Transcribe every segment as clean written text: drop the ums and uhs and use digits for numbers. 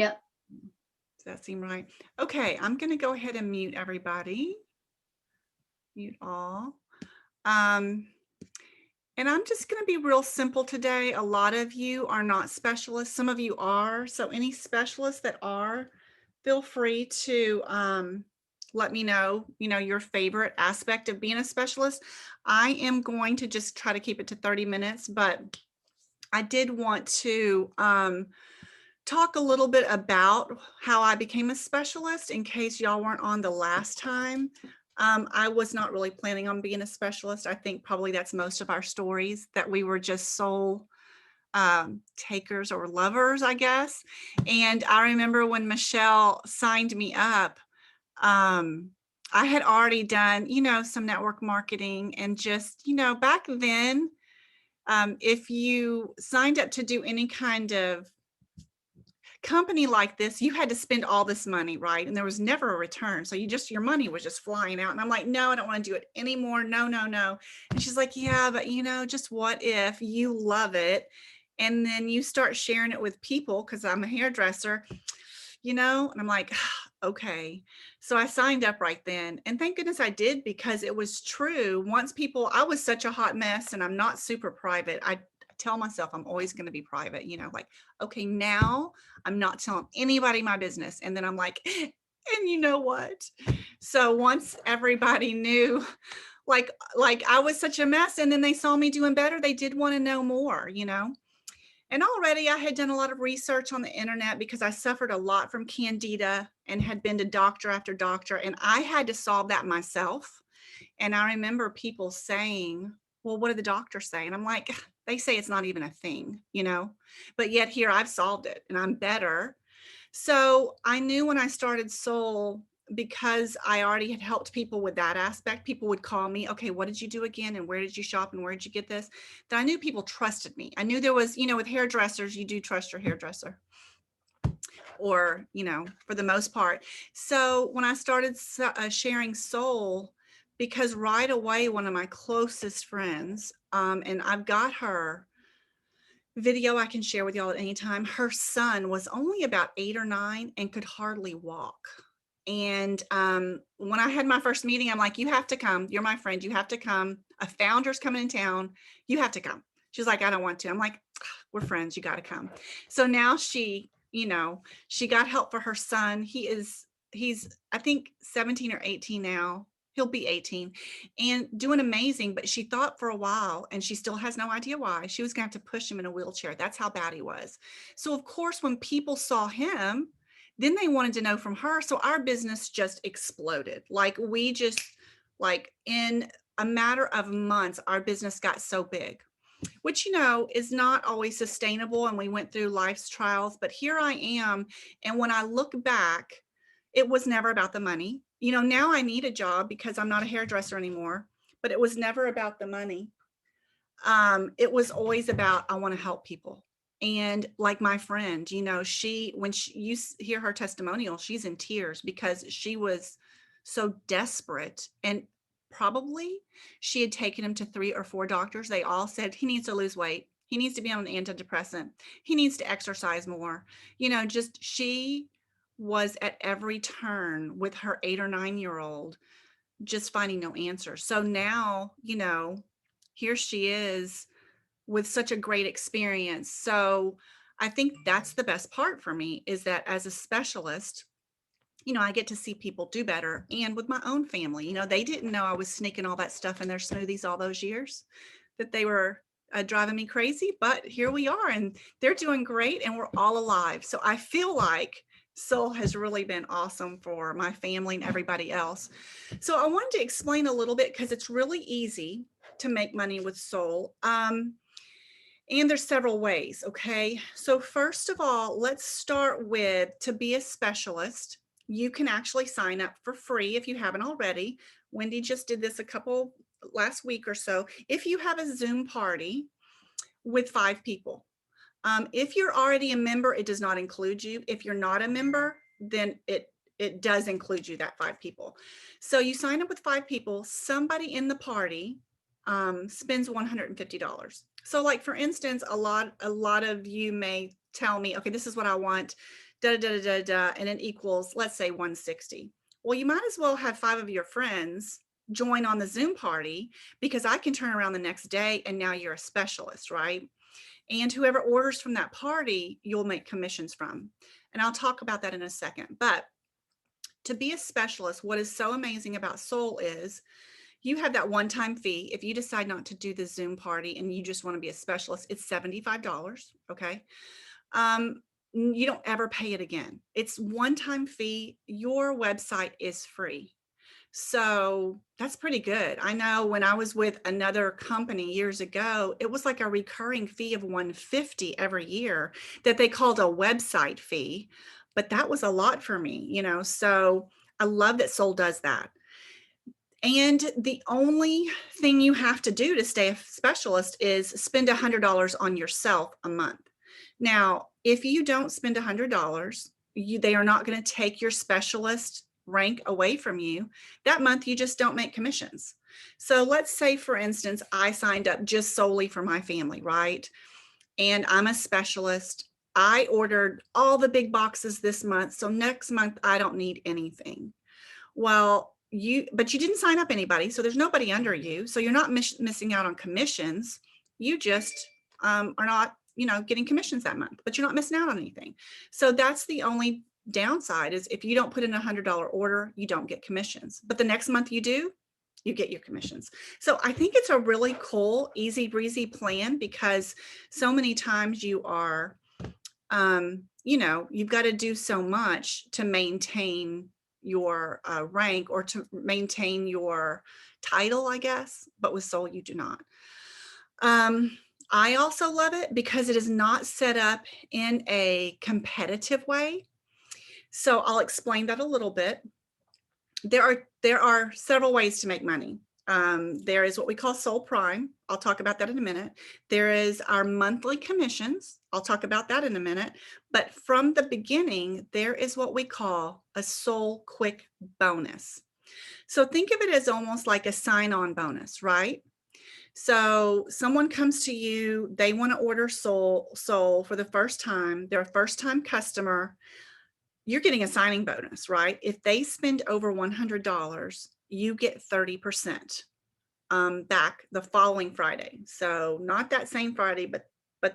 Yep. Does that seem right? Okay, I'm gonna go ahead and mute everybody. Mute all. Um, and I'm just gonna be real simple today. A lot of you are not specialists. Some of you are. So any specialists that are, feel free to let me know, your favorite aspect of being a specialist. I am going to just try to keep it to 30 minutes, but I did want to talk a little bit about how I became a specialist in case y'all weren't on the last time. I was not really planning on being a specialist. I think probably that's most of our stories, that we were just soul takers or lovers, I guess. And I remember when Michelle signed me up, um, I had already done, some network marketing, and just, back then, if you signed up to do any kind of company like this, you had to spend all this money, right? And there was never a return. So your money was just flying out. And I'm like, no, I don't want to do it anymore. No, no, no. And she's like, yeah, but just what if you love it? And then you start sharing it with people, because I'm a hairdresser, and I'm like, okay. So I signed up right then. And thank goodness I did, because it was true. I was such a hot mess, and I'm not super private. I tell myself I'm always going to be private, like, okay, now I'm not telling anybody my business. And then I'm like, and you know what? So once everybody knew, like I was such a mess, and then they saw me doing better, they did want to know more. And already I had done a lot of research on the internet, because I suffered a lot from candida and had been to doctor after doctor, and I had to solve that myself. And I remember people saying, well, what did the doctor say? And I'm like, they say it's not even a thing, but yet here I've solved it and I'm better. So I knew when I started Soul, because I already had helped people with that aspect, people would call me, okay, what did you do again? And where did you shop? And where did you get this? That I knew people trusted me. I knew there was, with hairdressers, you do trust your hairdresser, or, for the most part. So when I started sharing Soul, because right away, one of my closest friends, and I've got her video I can share with y'all at any time. Her son was only about 8 or 9 and could hardly walk. And when I had my first meeting, I'm like, you have to come. You're my friend. You have to come. A founder's coming in town. You have to come. She's like, I don't want to. I'm like, we're friends. You got to come. So now she got help for her son. He's, I think, 17 or 18 now. He'll be 18 and doing amazing. But she thought for a while, and she still has no idea why, she was going to have to push him in a wheelchair. That's how bad he was. So, of course, when people saw him, then they wanted to know from her. So our business just exploded. Like in a matter of months, our business got so big, which, is not always sustainable. And we went through life's trials, but here I am. And when I look back, it was never about the money. Now I need a job because I'm not a hairdresser anymore, but it was never about the money. It was always about, I want to help people. And like my friend, you hear her testimonial, she's in tears because she was so desperate. And probably she had taken him to 3 or 4 doctors. They all said he needs to lose weight. He needs to be on an antidepressant. He needs to exercise more. Just she was at every turn with her 8 or 9 year old, just finding no answer. So now, here she is with such a great experience. So I think that's the best part for me, is that as a specialist, I get to see people do better. And with my own family, they didn't know I was sneaking all that stuff in their smoothies all those years, that they were driving me crazy. But here we are, and they're doing great, and we're all alive. So I feel like Soul has really been awesome for my family and everybody else. So I wanted to explain a little bit, because it's really easy to make money with Soul. And there's several ways, okay? So first of all, let's start with, to be a specialist, you can actually sign up for free if you haven't already. Wendy just did this last week or so. If you have a Zoom party with 5 people, if you're already a member, it does not include you. If you're not a member, then it does include you, that 5 people. So you sign up with 5 people, somebody in the party spends $150. So like, for instance, a lot of you may tell me, okay, this is what I want da da da da da, and it equals, let's say 160. Well, you might as well have 5 of your friends join on the Zoom party, because I can turn around the next day and now you're a specialist, right? And whoever orders from that party, you'll make commissions from. And I'll talk about that in a second. But to be a specialist, what is so amazing about Soul is you have that one-time fee. If you decide not to do the Zoom party and you just want to be a specialist, it's $75. Okay. You don't ever pay it again. It's one-time fee. Your website is free. So that's pretty good. I know when I was with another company years ago, it was like a recurring fee of $150 every year that they called a website fee, but that was a lot for me, you know. So I love that Soul does that. And the only thing you have to do to stay a specialist is spend $100 on yourself a month. Now, if you don't spend $100, they are not going to take your specialist rank away from you. That month, you just don't make commissions. So let's say, for instance, I signed up just solely for my family, right? And I'm a specialist. I ordered all the big boxes this month. So next month, I don't need anything. Well, but you didn't sign up anybody, so there's nobody under you, so you're not missing out on commissions. You just are not, you know, getting commissions that month, but you're not missing out on anything. So that's the only downside, is if you don't put in $100 order, you don't get commissions, but the next month you do, you get your commissions. So I think it's a really cool, easy breezy plan, because so many times you are, you know, you've got to do so much to maintain your rank, or to maintain your title, I guess, but with Soul, you do not. I also love it because it is not set up in a competitive way. So I'll explain that a little bit. There are several ways to make money. There is what we call Soul Prime. I'll talk about that in a minute. There is our monthly commissions. I'll talk about that in a minute. But from the beginning, there is what we call a Soul Quick Bonus. So think of it as almost like a sign-on bonus, right? So someone comes to you, they want to order Soul for the first time. They're a first-time customer. You're getting a signing bonus, right? If they spend over $100, you get 30% back the following Friday. So not that same Friday, but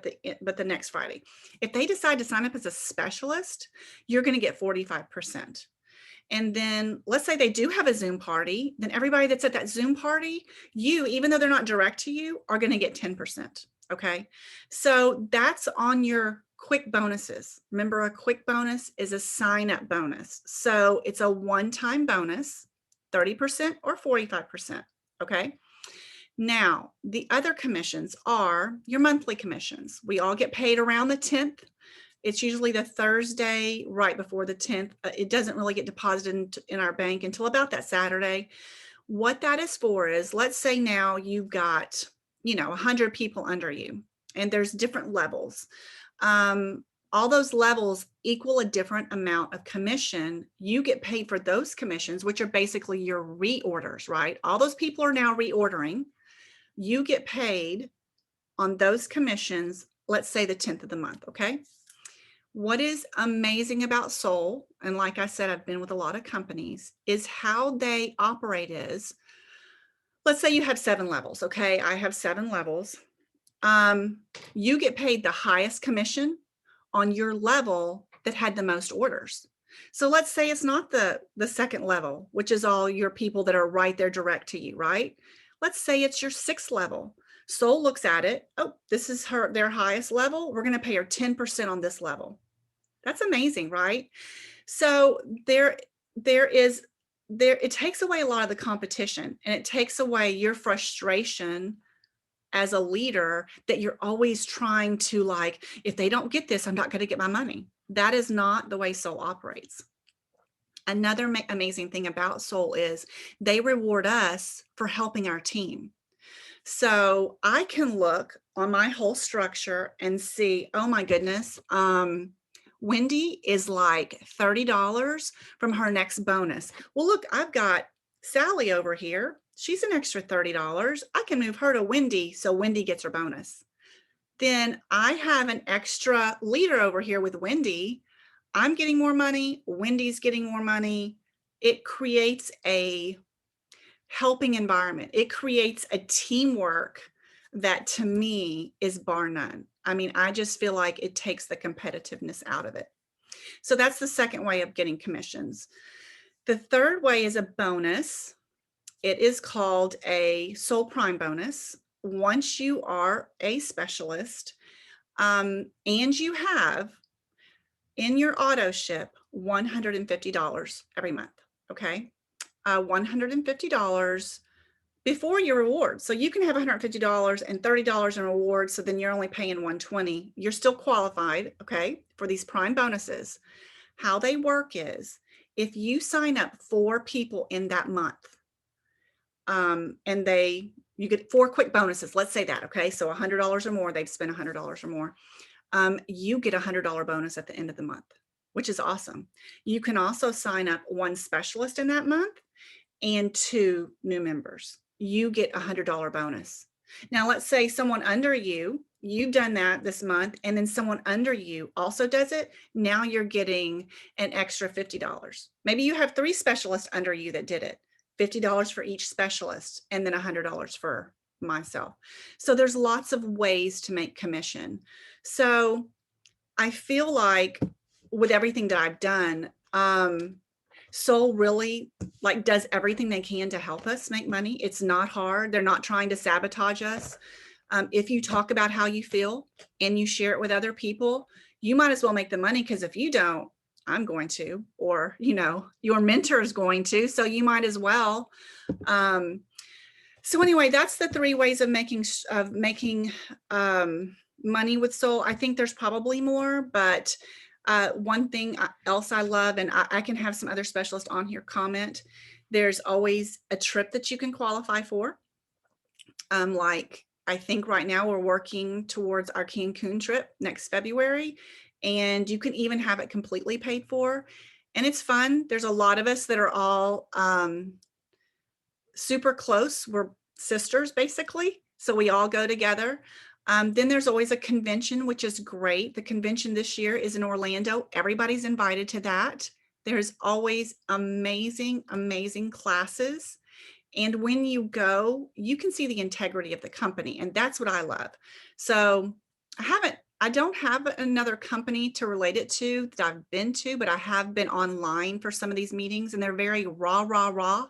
the next Friday. If they decide to sign up as a specialist, you're going to get 45%. And then let's say they do have a Zoom party, then everybody that's at that Zoom party, you, even though they're not direct to you, are going to get 10%. Okay. So that's on your quick bonuses. Remember, a quick bonus is a sign up bonus. So it's a one-time bonus, 30% or 45%. Okay. Now, the other commissions are your monthly commissions. We all get paid around the 10th. It's usually the Thursday right before the 10th. It doesn't really get deposited in our bank until about that Saturday. What that is for is, let's say now you've got, you know, 100 people under you, and there's different levels. All those levels equal a different amount of commission. You get paid for those commissions, which are basically your reorders, right? All those people are now reordering. You get paid on those commissions, let's say the 10th of the month, okay? What is amazing about Soul, and like I said, I've been with a lot of companies, is how they operate is, let's say you have 7 levels, okay? I have 7 levels. You get paid the highest commission on your level that had the most orders. So let's say it's not the second level, which is all your people that are right there direct to you, right? Let's say it's your 6th level. Soul looks at it. Oh, this is their highest level. We're going to pay her 10% on this level. That's amazing, right? So it takes away a lot of the competition, and it takes away your frustration as a leader that you're always trying to, like, if they don't get this, I'm not going to get my money. That is not the way Soul operates. Another amazing thing about Soul is they reward us for helping our team. So I can look on my whole structure and see, oh my goodness, Wendy is like $30 from her next bonus. Well, look, I've got Sally over here. She's an extra $30. I can move her to Wendy, so Wendy gets her bonus. Then I have an extra leader over here with Wendy. I'm getting more money, Wendy's getting more money. It creates a helping environment. It creates a teamwork that to me is bar none. I mean, I just feel like it takes the competitiveness out of it. So that's the second way of getting commissions. The third way is a bonus. It is called a Soul Prime bonus. Once you are a specialist, and you have in your auto ship $150 every month, okay? $150 before your reward. So you can have $150 and $30 in rewards, so then you're only paying $120. You're still qualified, okay, for these Prime bonuses. How they work is if you sign up 4 people in that month, and you get 4 quick bonuses, let's say that, okay? So $100 or more, they've spent $100 or more. You get a $100 bonus at the end of the month, which is awesome. You can also sign up 1 specialist in that month and 2 new members. You get a $100 bonus. Now, let's say someone under you, you've done that this month, and then someone under you also does it. Now you're getting an extra $50. Maybe you have 3 specialists under you that did it, $50 for each specialist, and then $100 for myself. So there's lots of ways to make commission. So I feel like with everything that I've done, Soul really like does everything they can to help us make money. It's not hard. They're not trying to sabotage us. If you talk about how you feel and you share it with other people, you might as well make the money, because if you don't, I'm going to, or, you know, your mentor is going to, so you might as well. So anyway, that's the 3 ways of making money with Soul. I think there's probably more, but one thing else I love, and I can have some other specialists on here comment, there's always a trip that you can qualify for. Like I think right now we're working towards our Cancun trip next February, and you can even have it completely paid for. And it's fun. There's a lot of us that are all super close. We're sisters basically. So we all go together. Then there's always a convention, which is great. The convention this year is in Orlando. Everybody's invited to that. There's always amazing, amazing classes. And when you go, you can see the integrity of the company. And that's what I love. So I don't have another company to relate it to that I've been to, but I have been online for some of these meetings, and they're very raw,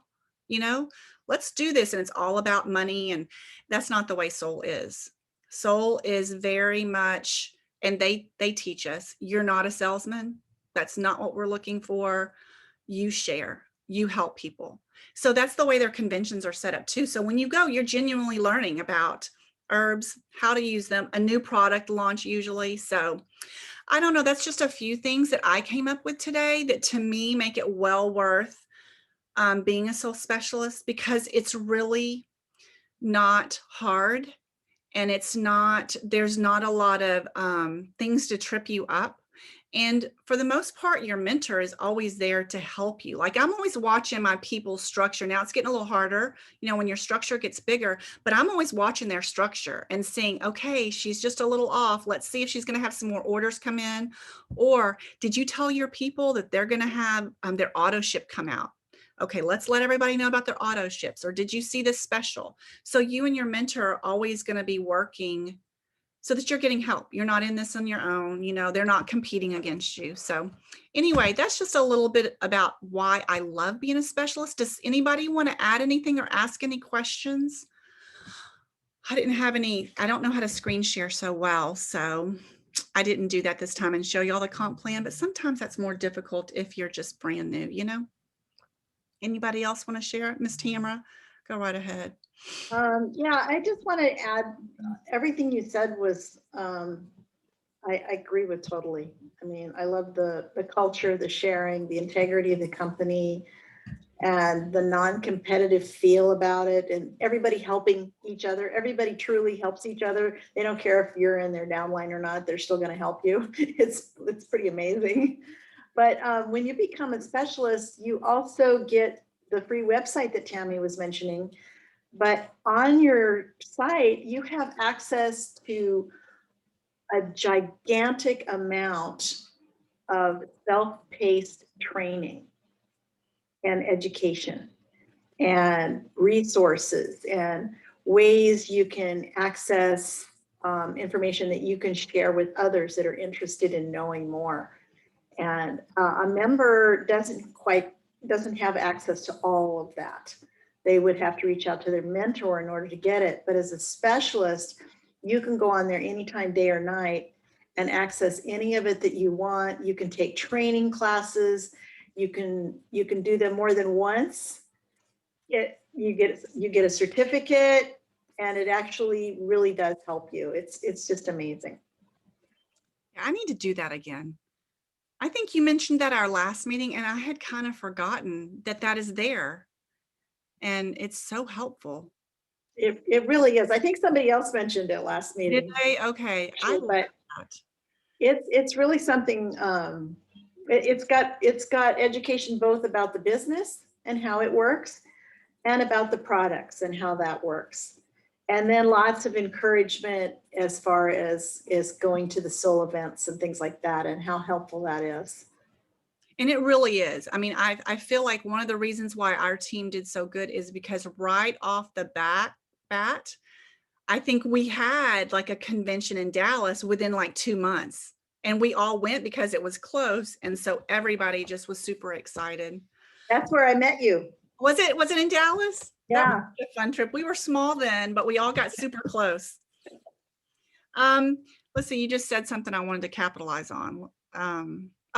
you know, let's do this. And it's all about money. And that's not the way Soul is. Soul is very much, and they teach us, you're not a salesman. That's not what we're looking for. You share, you help people. So that's the way their conventions are set up too. So when you go, you're genuinely learning about herbs, how to use them, a new product launch usually. So I don't know, that's just a few things that I came up with today that to me make it well worth being a Soul specialist, because it's really not hard. And there's not a lot of things to trip you up. And for the most part, your mentor is always there to help you. Like I'm always watching my people's structure. Now it's getting a little harder, you know, when your structure gets bigger, but I'm always watching their structure and seeing, okay, she's just a little off. Let's see if she's going to have some more orders come in. Or did you tell your people that they're going to have their auto ship come out? Okay, let's let everybody know about their auto ships. Or did you see this special? So you and your mentor are always going to be working so that you're getting help. You're not in this on your own. You know, they're not competing against you. So anyway, that's just a little bit about why I love being a specialist. Does anybody want to add anything or ask any questions? I don't know how to screen share so well. So I didn't do that this time and show you all the comp plan, but sometimes that's more difficult if you're just brand new, you know? Anybody else want to share? Miss Tamara, go right ahead. Yeah, I just want to add, everything you said was, I agree with totally. I mean, I love the culture, the sharing, the integrity of the company, and the non-competitive feel about it, and everybody helping each other. Everybody truly helps each other. They don't care if you're in their downline or not, they're still going to help you. It's pretty amazing. But when you become a specialist, you also get the free website that Tammy was mentioning. But on your site, you have access to a gigantic amount of self-paced training and education and resources and ways you can access information that you can share with others that are interested in knowing more. And a member doesn't have access to all of that. They would have to reach out to their mentor in order to get it. But as a specialist, you can go on there anytime, day or night, and access any of it that you want. You can take training classes. You can do them more than once. You get a certificate, and it actually really does help you. It's just amazing. I need to do that again. I think you mentioned that our last meeting, and I had kind of forgotten that that is there. And it's so helpful. It really is. I think somebody else mentioned it last Did meeting. they? Okay. I love But that. it's really something, it's got education both about the business and how it works and about the products and how that works. And then lots of encouragement as far as going to the soul events and things like that and how helpful that is. And it really is. I mean, I feel like one of the reasons why our team did so good is because right off the bat, I think we had like a convention in Dallas within like 2 months, and we all went because it was close. And so everybody just was super excited. That's where I met you. Was it in Dallas? That was Yeah. a fun trip. We were small then, but we all got super close. Let's see, you just said something I wanted to capitalize on.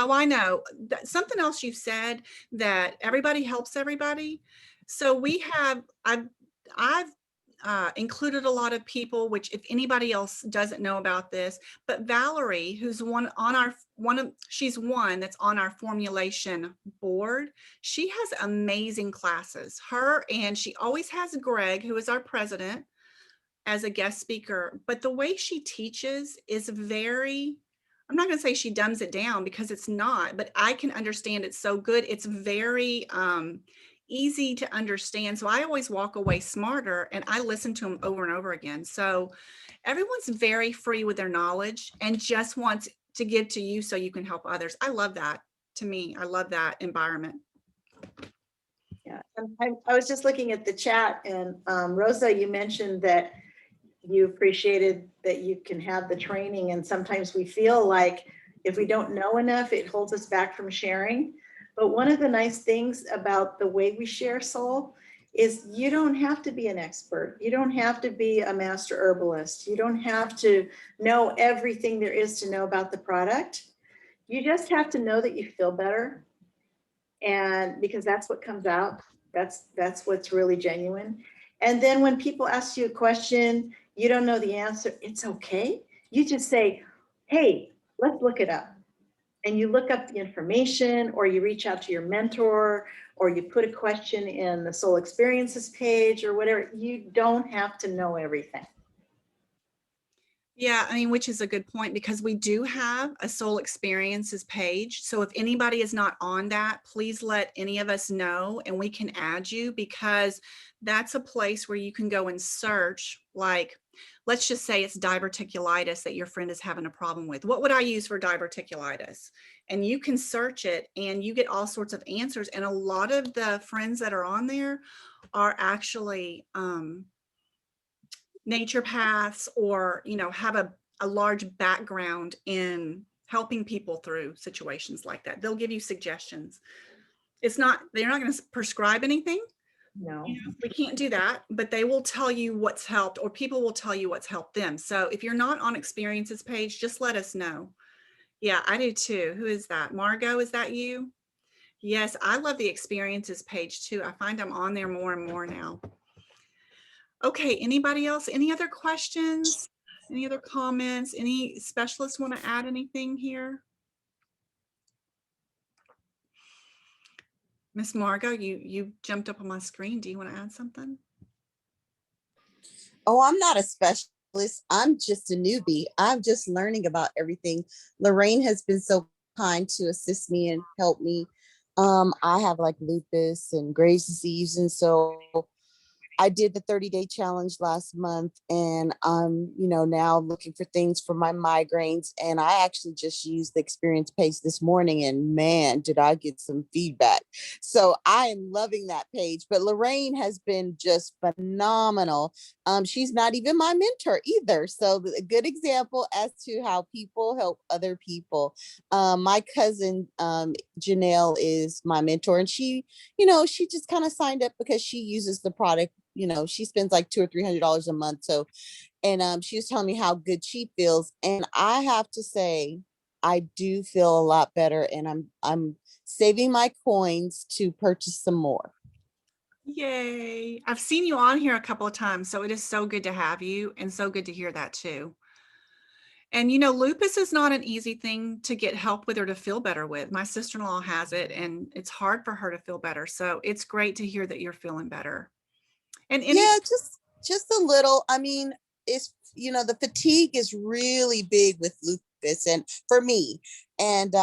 Oh, I know. Something else you've said, that everybody helps everybody. So we have, I've included a lot of people, which if anybody else doesn't know about this, but Valerie, who's she's one that's on our formulation board. She has amazing classes. And she always has Greg, who is our president, as a guest speaker, but the way she teaches is I'm not going to say she dumbs it down, because it's not, but I can understand it so good. It's very easy to understand. So I always walk away smarter, and I listen to them over and over again. So everyone's very free with their knowledge and just wants to give to you so you can help others. I love that. To me, I love that environment. Yeah. And I was just looking at the chat, and Rosa, you mentioned that you appreciated that you can have the training, and sometimes we feel like if we don't know enough, it holds us back from sharing. But one of the nice things about the way we share soul is you don't have to be an expert. You don't have to be a master herbalist. You don't have to know everything there is to know about the product. You just have to know that you feel better. And because that's what comes out, that's what's really genuine. And then when people ask you a question, you don't know the answer, it's okay. You just say, hey, let's look it up. And you look up the information, or you reach out to your mentor, or you put a question in the Soul Experiences page or whatever. You don't have to know everything. Yeah, I mean, which is a good point, because we do have a Soul Experiences page. So if anybody is not on that, please let any of us know and we can add you, because that's a place where you can go and search, like, let's just say it's diverticulitis that your friend is having a problem with. What would I use for diverticulitis? And you can search it and you get all sorts of answers. And a lot of the friends that are on there are actually naturopaths, or have a large background in helping people through situations like that. They'll give you suggestions. They're not going to prescribe anything. No. We can't do that, but they will tell you what's helped, or people will tell you what's helped them. So if you're not on Experiences page, just let us know. Yeah, I do too. Who is that? Margot, is that you? Yes, I love the Experiences page too. I find I'm on there more and more now. Okay, anybody else? Any other questions? Any other comments? Any specialists want to add anything here? Miss Margot, you jumped up on my screen. Do you want to add something? Oh, I'm not a specialist. I'm just a newbie. I'm just learning about everything. Lorraine has been so kind to assist me and help me. I have like lupus and Graves' disease, and so I did the 30-day challenge last month, and I'm, now looking for things for my migraines. And I actually just used the experience page this morning, and man, did I get some feedback. So I am loving that page. But Lorraine has been just phenomenal. She's not even my mentor either. So a good example as to how people help other people. My cousin, Janelle, is my mentor, and she just kind of signed up because she uses the product. She spends like $200 or $300 a month. So, and she was telling me how good she feels, and I have to say, I do feel a lot better, and I'm saving my coins to purchase some more. Yay. I've seen you on here a couple of times, so it is so good to have you and so good to hear that too. And lupus is not an easy thing to get help with or to feel better with. My sister-in-law has it, and it's hard for her to feel better. So it's great to hear that you're feeling better. And Yeah, just a little. I mean, it's the fatigue is really big with lupus, and for me, and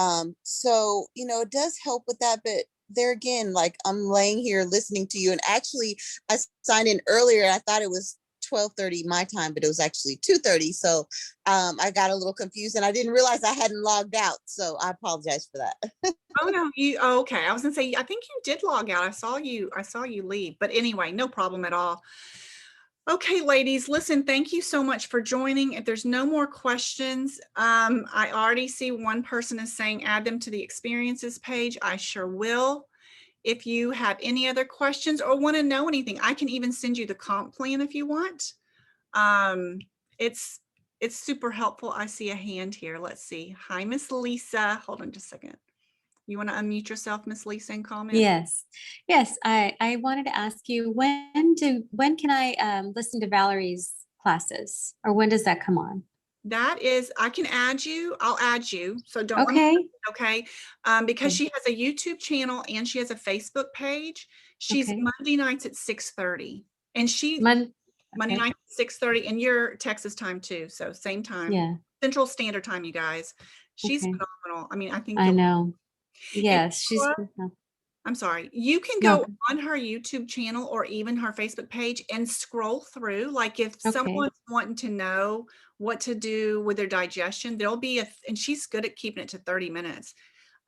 so it does help with that. But there again, like, I'm laying here listening to you, and actually I signed in earlier. I thought it was 12:30 my time, but it was actually 2:30. So I got a little confused, and I didn't realize I hadn't logged out. So I apologize for that. Oh no, okay. I was gonna say, I think you did log out. I saw you leave, but anyway, no problem at all. Okay, ladies, listen, thank you so much for joining. If there's no more questions, I already see one person is saying add them to the experiences page. I sure will. If you have any other questions or want to know anything, I can even send you the comp plan if you want. It's super helpful. I see a hand here. Let's see. Hi, Miss Lisa. Hold on just a second. You want to unmute yourself, Miss Lisa, and comment? Yes. I wanted to ask you, when can I listen to Valerie's classes, or when does that come on? That is, I can add you. I'll add you. So don't let me, Okay. okay? Because Okay. she has a YouTube channel and she has a Facebook page. She's Okay. Monday nights at 6:30, and Monday. Monday Okay. night 6:30, and your Texas time too. So same time, Yeah. Central Standard Time, you guys. She's Okay. phenomenal. I mean, I think I you'll, know. and Yes, you know she's what? good. I'm sorry. You can No. go on her YouTube channel or even her Facebook page and scroll through. Like, if Okay. someone's wanting to know what to do with their digestion, there'll be and she's good at keeping it to 30 minutes.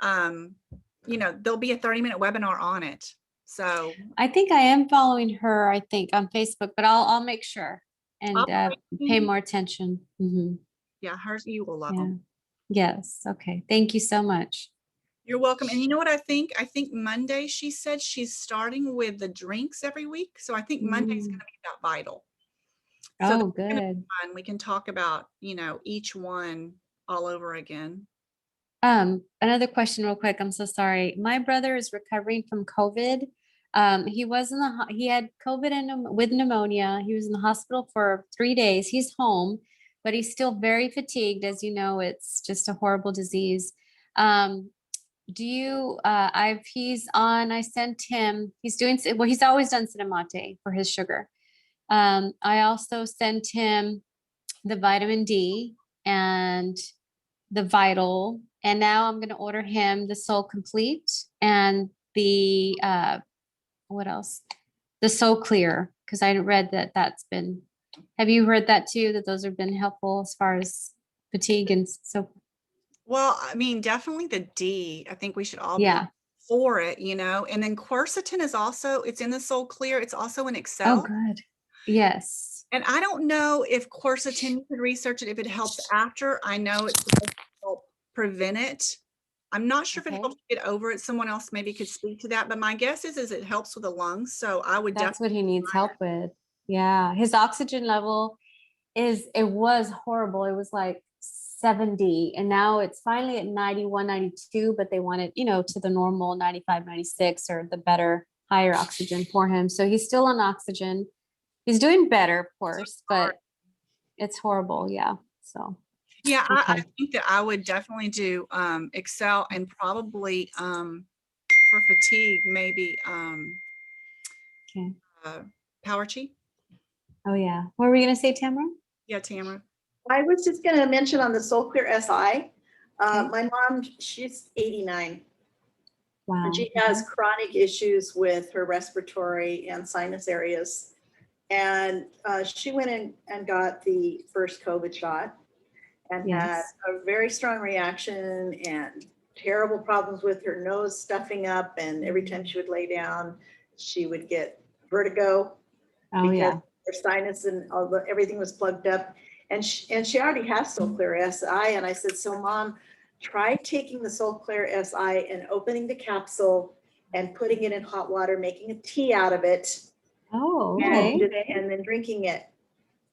There'll be a 30-minute webinar on it. So I think I am following her, I think, on Facebook, but I'll make sure and pay more attention. yeah, hers, you will love Yeah. them. Yes. Okay. Thank you so much. You're welcome. And you know what I think? I think Monday, she said she's starting with the drinks every week. So I think Monday's going to be that vital. So Oh, that's gonna be good. fun. We can talk about, each one all over again. Another question real quick. I'm so sorry. My brother is recovering from COVID. He was he had COVID with pneumonia. He was in the hospital for 3 days. He's home, but he's still very fatigued. As you know, it's just a horrible disease. I sent him, he's always done Cinemate for his sugar. I also sent him the vitamin D and the Vital, and now I'm going to order him the Soul Complete and the what else? The Soul Clear, because I read that have you heard that too, that those have been helpful as far as fatigue and so? Well, I mean, definitely the D. I think we should all be Yeah. for it, and then quercetin is also, it's in the Soul Clear. It's also in Oh, Excel. good. Yes. And I don't know if quercetin, you could research it if it helps after. I know it's supposed to help prevent it. I'm not sure if it Okay. helps you get over it. Someone else maybe could speak to that, but my guess is it helps with the lungs. So I would That's what definitely, he needs help with. Yeah. His oxygen level it was horrible. It was like 70, and now it's finally at 91, 92, but they want it, to the normal 95, 96, or the better, higher oxygen for him. So he's still on oxygen. He's doing better, of course, but it's horrible. Yeah. So, yeah, I okay. think that I would definitely do Excel, and probably for fatigue, maybe Okay. Power Chi. Oh yeah. What were you going to say, Tamara? Yeah, Tamara. I was just going to mention on the Soul Clear SI, Okay. my mom, she's 89. Wow. And she has chronic issues with her respiratory and sinus areas. And she went in and got the first COVID shot and had Yes. a very strong reaction and terrible problems with her nose stuffing up. And every time she would lay down, she would get vertigo Oh, because yeah. her sinus and everything was plugged up. And she already has Soulclear SI. And I said, so Mom, try taking the Soulclear SI and opening the capsule and putting it in hot water, making a tea out of it, Oh, and, okay. and then drinking it.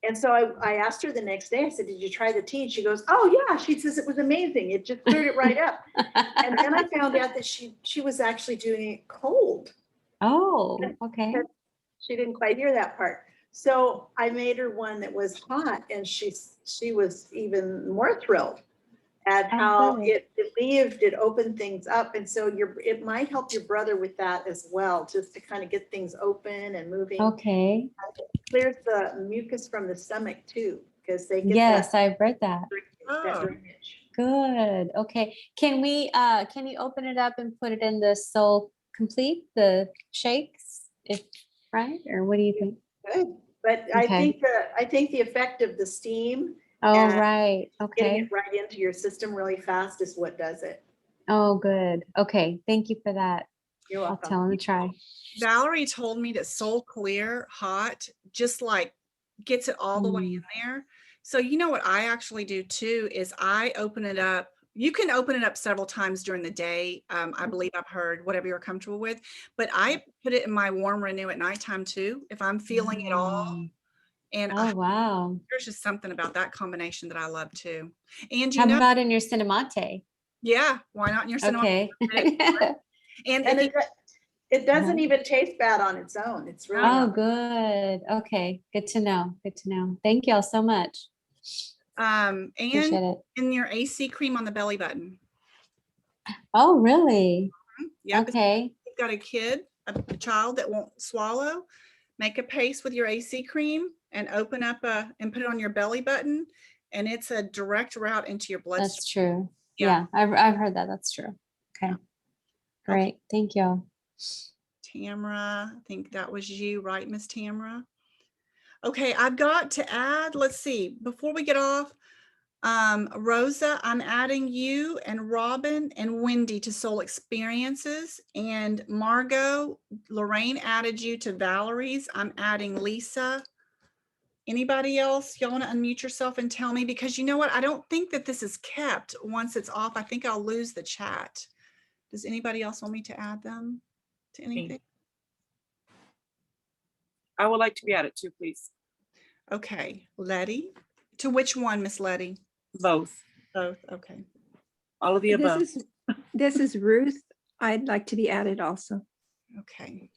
And so I asked her the next day, I said, did you try the tea? And she goes, oh yeah. She says it was amazing. It just cleared it right up. And then I found out that she was actually doing it cold. Oh, okay. She didn't quite hear that part. So I made her one that was hot, and she was even more thrilled at Oh, how good. it relieved, it opened things up. And so it might help your brother with that as well, just to kind of get things open and moving. Okay. Clears the mucus from the stomach too, because they get Yes, I've read that. that Oh. drainage. Good. Okay. Can you open it up and put it in the Soul Complete, the shakes? Right? Or what do you think? Good. But I Okay. think the effect of the steam, Oh, and right. getting Okay. it right into your system really fast is what does it. Oh, good. Okay. Thank you for that. You're I'll welcome. tell him to try. Valerie told me that Soul Clear hot just like gets it all the way in there. So you know what I actually do too is I open it up. You can open it up several times during the day. I believe I've heard whatever you're comfortable with, but I put it in my warm renew at nighttime too, if I'm feeling it all. And Oh, wow. there's just something about that combination that I love too. And How about in your Cinnamate? yeah, why not in your cinema? Okay. And And if you, it doesn't even taste bad on its own. It's really Oh, not. good. Okay. Good to know. Good to know. Thank you all so much. and Appreciate it. in your AC cream on the belly button. Oh, really? Yep. Okay. You've got a kid, a child that won't swallow, make a paste with your AC cream and open up and put it on your belly button. And it's a direct route into your bloodstream. That's true. Yeah. Yeah, I've heard that. That's true. Okay. Yeah. Great. Thank you. Tamara, I think that was you, right, Miss Tamara? Okay, I've got to add, let's see, before we get off, Rosa, I'm adding you and Robin and Wendy to Soul Experiences, and Margot, Lorraine added you to Valerie's. I'm adding Lisa. Anybody else? Y'all want to unmute yourself and tell me? Because you know what? I don't think that this is kept once it's off. I think I'll lose the chat. Does anybody else want me to add them to anything? I would like to be added too, please. Okay, Letty. To which one, Miss Letty? Both. Both. Okay. All of the above. This is Ruth. I'd like to be added also. Okay.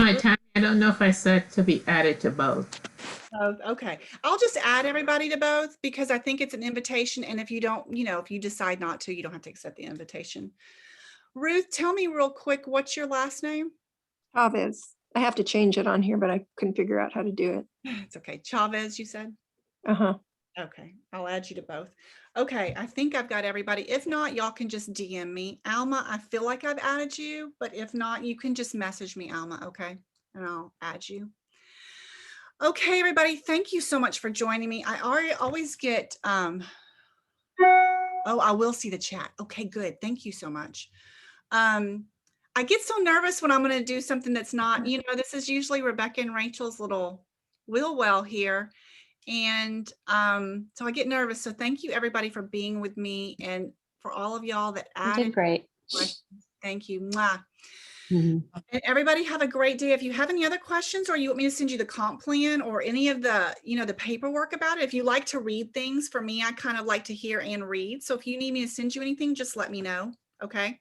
Hi, Tammy. I don't know if I said to be added to both. Both. Okay. I'll just add everybody to both because I think it's an invitation. And if you don't, if you decide not to, you don't have to accept the invitation. Ruth, tell me real quick, what's your last name? Chavez. I have to change it on here, but I couldn't figure out how to do it. It's okay. Chavez, you said? Uh-huh. Okay. I'll add you to both. Okay. I think I've got everybody. If not, y'all can just DM me. Alma, I feel like I've added you, but if not, you can just message me, Alma. Okay. And I'll add you. Okay, everybody. Thank you so much for joining me. I always get, oh, I will see the chat. Okay, good. Thank you so much. I get so nervous when I'm going to do something that's not, this is usually Rebecca and Rachel's little wheel well here. And so I get nervous. So thank you everybody for being with me and for all of y'all that You added did great. questions. Thank you. Mwah. Mhm. And everybody have a great day. If you have any other questions or you want me to send you the comp plan or any of the, the paperwork about it, if you like to read things, for me, I kind of like to hear and read. So if you need me to send you anything, just let me know. Okay.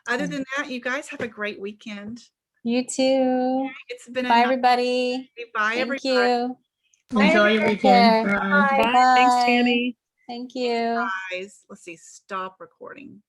Other than that, you guys have a great weekend. You too. It's been Bye, a everybody. bye, Thank everybody. you. Enjoy your Take care. weekend. Bye. Bye. Thanks, Bye. Tammy. Thank you. Guys, let's see. Stop recording.